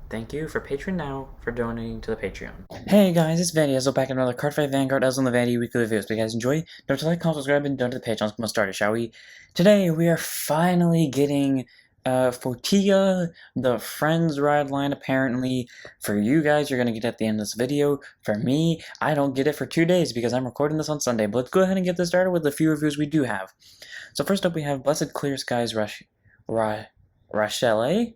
Thank you for Patreon now for donating to the Patreon. Hey guys, it's Vanity. Ezel back in another Card Fight Vanguard Ezel on the Vanity weekly videos. If you guys enjoy, don't forget to like, comment, subscribe, and donate to the Patreon. Let's get started, shall we? Today we are finally getting Fortia, the Friends ride line. Apparently, for you guys, you're gonna get it at the end of this video. For me, I don't get it for 2 days because I'm recording this on Sunday. But let's go ahead and get this started with the few reviews we do have. So first up, we have Blessed Clear Skies Rachelle.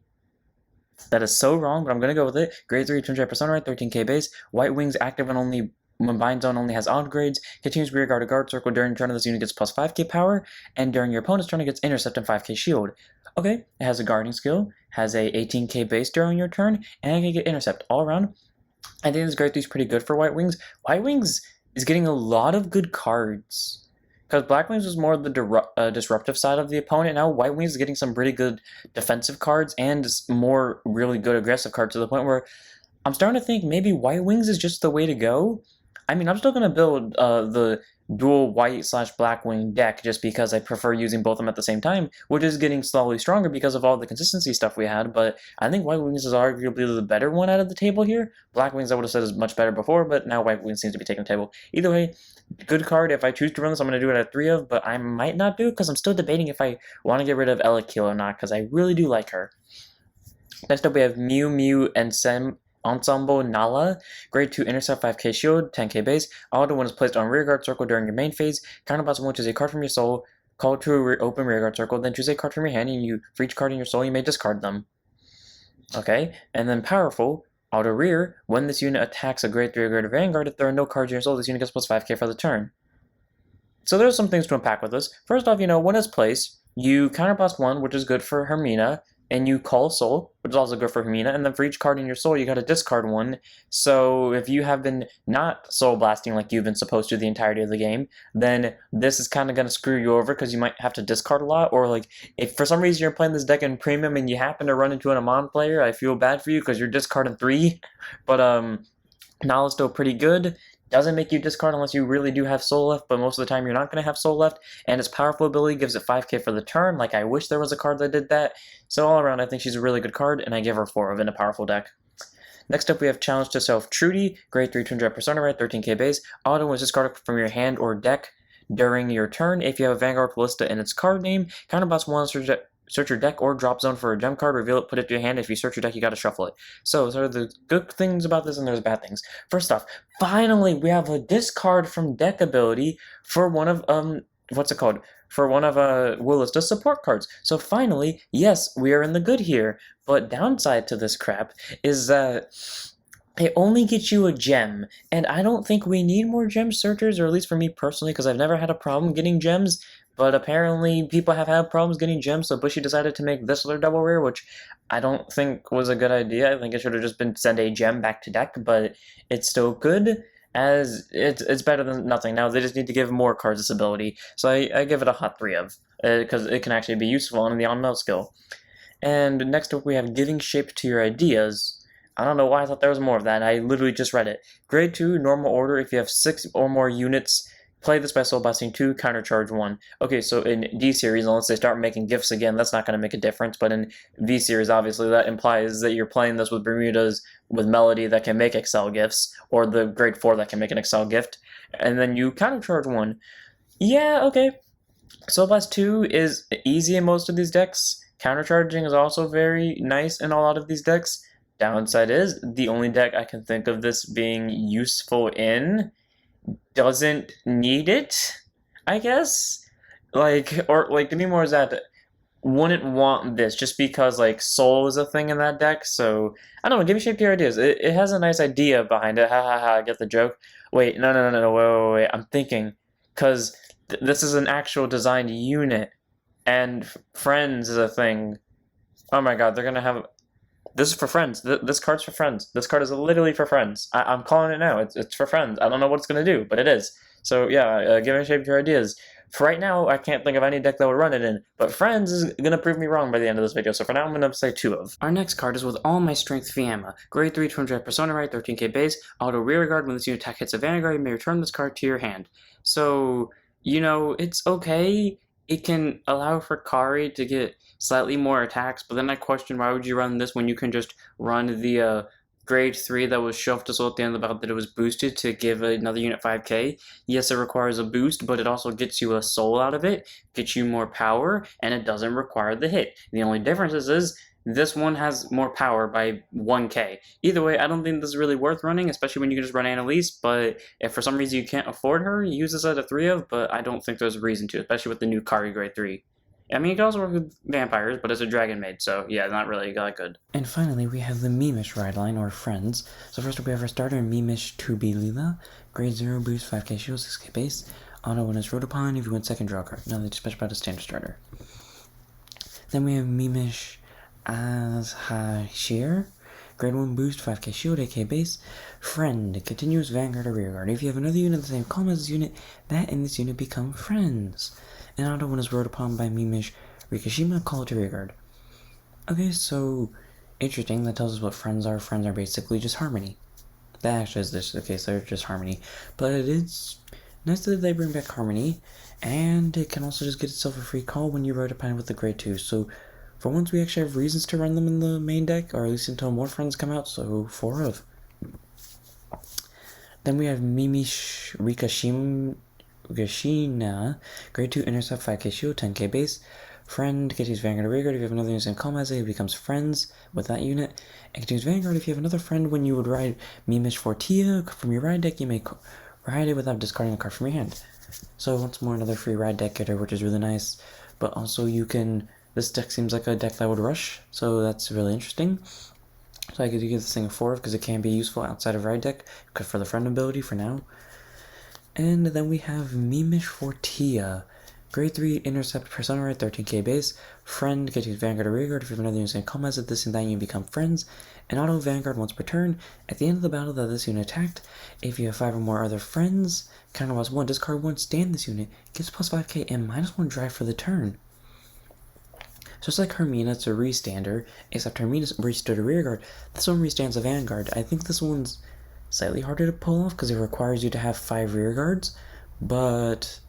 That is so wrong, but I'm gonna go with it. Grade 3, 200 persona right, 13k base. White Wings active and only when bind zone only has odd grades. Continues rear guard to guard circle during your turn of this unit gets plus 5k power, and during your opponent's turn it gets intercept and 5k shield. Okay, it has a guarding skill, has a 18k base during your turn, and it can get intercept all around. I think this grade 3 is pretty good for White Wings. White Wings is getting a lot of good cards. Because Black Wings was more the disruptive side of the opponent. Now White Wings is getting some pretty good defensive cards and more really good aggressive cards to the point where I'm starting to think maybe White Wings is just the way to go. I mean, I'm still going to build the dual white/black wing deck just because I prefer using both of them at the same time, which is getting slowly stronger because of all the consistency stuff we had. But I think White Wings is arguably the better one out of the table here. Black Wings I would have said is much better before, but now White Wings seems to be taking the table. Either way, good card. If I choose to run this, I'm going to do it at 3 of, but I might not do it because I'm still debating if I want to get rid of Elakil or not because I really do like her. Next up, we have Mew Mew and Ensemble Nala. Grade 2 intercept 5k shield, 10k base. Auto when is placed on rearguard circle during your main phase. Counterboss one choose a card from your soul, call to a open rearguard circle, then choose a card from your hand, and for each card in your soul, you may discard them. Okay, and then powerful. Auto rear, when this unit attacks a grade 3 grade Vanguard, if there are no cards in your soul, this unit gets plus 5k for the turn. So there's some things to unpack with this. First off, when it's placed, you counterblast 1, which is good for Hermina, and you call Soul, which is also good for Hermina, and then for each card in your Soul, you gotta discard 1. So if you have been not Soul Blasting like you've been supposed to the entirety of the game, then this is kind of gonna screw you over because you might have to discard a lot, or like, if for some reason you're playing this deck in Premium and you happen to run into an Amon player, I feel bad for you because you're discarding 3, but Nala's still pretty good. Doesn't make you discard unless you really do have soul left, but most of the time you're not going to have soul left, and its powerful ability gives it 5k for the turn. Like, I wish there was a card that did that. So all around, I think she's a really good card, and I give her 4 of in a powerful deck. Next up, we have Challenge to Self Trudy, grade 3 200 persona right, 13k base. Auto is discarded from your hand or deck during your turn. If you have a Vanguard Ballista in its card name, counterboss 1, search your deck or drop zone for a gem card, reveal it, put it to your hand. If you search your deck, you gotta shuffle it. So there are the good things about this and there's bad things. First off, finally we have a discard from deck ability for one of For one of Willista's support cards. So finally, yes, we are in the good here. But downside to this crap is that it only gets you a gem, and I don't think we need more gem searchers, or at least for me personally, because I've never had a problem getting gems, but apparently people have had problems getting gems, so Bushy decided to make this their double rare, which I don't think was a good idea. I think it should have just been send a gem back to deck, but it's still good, as it's better than nothing. Now they just need to give more cards this ability, so I give it a hot 3 of, because it can actually be useful on the on-meld skill. And next up we have Giving Shape to Your Ideas. I don't know why I thought there was more of that. I literally just read it. Grade 2, normal order. If you have 6 or more units, play this by Soul Blasting 2, countercharge 1. Okay, so in D series, unless they start making gifts again, that's not going to make a difference. But in V series, obviously, that implies that you're playing this with Bermudas with Melody that can make Excel gifts, or the grade 4 that can make an Excel gift. And then you countercharge 1. Yeah, okay. Soul Blast 2 is easy in most of these decks. Countercharging is also very nice in a lot of these decks. Downside is, the only deck I can think of this being useful in doesn't need it, I guess? Give me more is that wouldn't want this just because, Soul is a thing in that deck, so, I don't know, give me shape to your ideas. It has a nice idea behind it, ha ha ha, get the joke. Wait, no, wait, I'm thinking, because this is an actual designed unit, and Friends is a thing. Oh my god, they're gonna have... This is for Friends. This card's for Friends. This card is literally for Friends. I'm calling it now. It's for Friends. I don't know what it's going to do, but it is. So yeah, give it a shape to your ideas. For right now, I can't think of any deck that would run it in, but Friends is going to prove me wrong by the end of this video, so for now I'm going to say 2 of. Our next card is with All My Strength Fiamma. Grade 3 200 persona right, 13k base. Auto rear guard. When this unit attack hits a Vanguard, you may return this card to your hand. So, it's okay. it can allow for Kari to get slightly more attacks, but then I question why would you run this when you can just run the grade 3 that was shoved to at the end of the battle that it was boosted to give another unit 5k. Yes, it requires a boost, but it also gets you a soul out of it, gets you more power, and it doesn't require the hit. The only difference is this one has more power by 1k. Either way, I don't think this is really worth running, especially when you can just run Annalise, but if for some reason you can't afford her, use this at a 3 of, but I don't think there's a reason to, especially with the new Kari grade 3. I mean, it can also work with vampires, but it's a dragon maid, so yeah, not really that good. And finally, we have the Mimish ride line, or Friends. So first up, we have our starter, Mimish 2B Lila. Grade 0 boost, 5k shield, 6k base. Auto when it's rode upon, if you win second, draw a card. Now they special about a standard starter. Then we have Mimish Azhashir. Grade 1 boost, 5k shield, 8k base. Friend, continuous vanguard or rearguard. If you have another unit of the same column as this unit, that and this unit become friends. And auto when is rode upon by Mimish Rikishima, call it to rearguard. Okay, so interesting. That tells us what friends are. Friends are basically just harmony. That actually is this. Okay, so they're just harmony. But it's nice that they bring back harmony, and it can also just get itself a free call when you rode upon with the grade 2. So for once, we actually have reasons to run them in the main deck, or at least until more friends come out. So 4 of. Then we have Mimish Rikashina, grade 2 intercept, 5k shield, 10k base. Friend continues Vanguard or Rearguard if you have another unit in column as it becomes friends with that unit. And continues Vanguard if you have another friend when you would ride Mimish Fortia from your ride deck, you may ride it without discarding a card from your hand. So once more, another free ride deck getter, which is really nice. But also you can, this deck seems like a deck that would rush, so that's really interesting. So I could give this thing a 4 because it can be useful outside of ride deck for the friend ability for now. And then we have Mimish Fortia. Grade 3 intercept persona rate, 13k base. Friend gets you Vanguard or Rearguard if you have another unit in combat as this and that you become friends. And auto Vanguard once per turn. At the end of the battle that this unit attacked, if you have 5 or more other friends, counter +1, discard 1, stand this unit, gets plus 5k and -1 drive for the turn. So it's like Hermina, it's a restander, except Hermina's restood a Rearguard. This one restands a Vanguard. I think this one's slightly harder to pull off because it requires you to have 5 Rearguards, but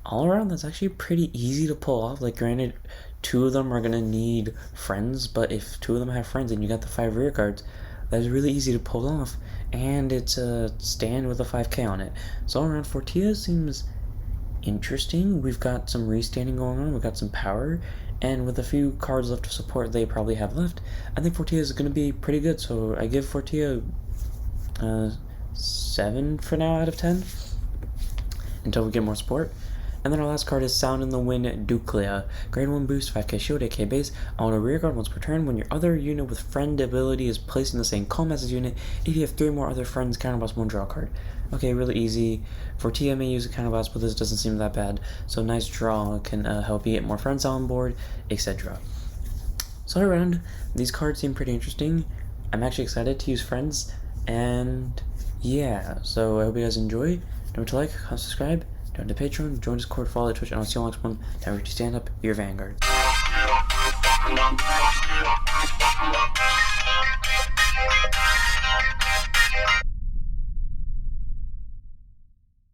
all around, that's actually pretty easy to pull off. Like, granted, 2 of them are going to need friends, but if 2 of them have friends and you got the 5 Rearguards, that's really easy to pull off, and it's a stand with a 5k on it. So all around, Fortia seems interesting. We've got some restanding going on, we've got some power, and with a few cards left to support they probably have left, I think Fortia is going to be pretty good, so I give Fortia 7 for now out of 10, until we get more support. And then our last card is Sound in the Wind Duclia. Grade 1 boost, 5k shield, 8k base. Auto rearguard once per turn. When your other unit with friend ability is placed in the same column as his unit, if you have 3 more other friends, counter +1, draw a card. Okay, really easy. For TMA, use a counter blast, but this doesn't seem that bad. So nice draw can help you get more friends on board, etc. So all around, these cards seem pretty interesting. I'm actually excited to use friends, and yeah, so I hope you guys enjoy. Don't forget to like, comment, subscribe, join the Patreon, join Discord, follow the Twitch, and I'll see you on the next one. Never to stand up, your Vanguard.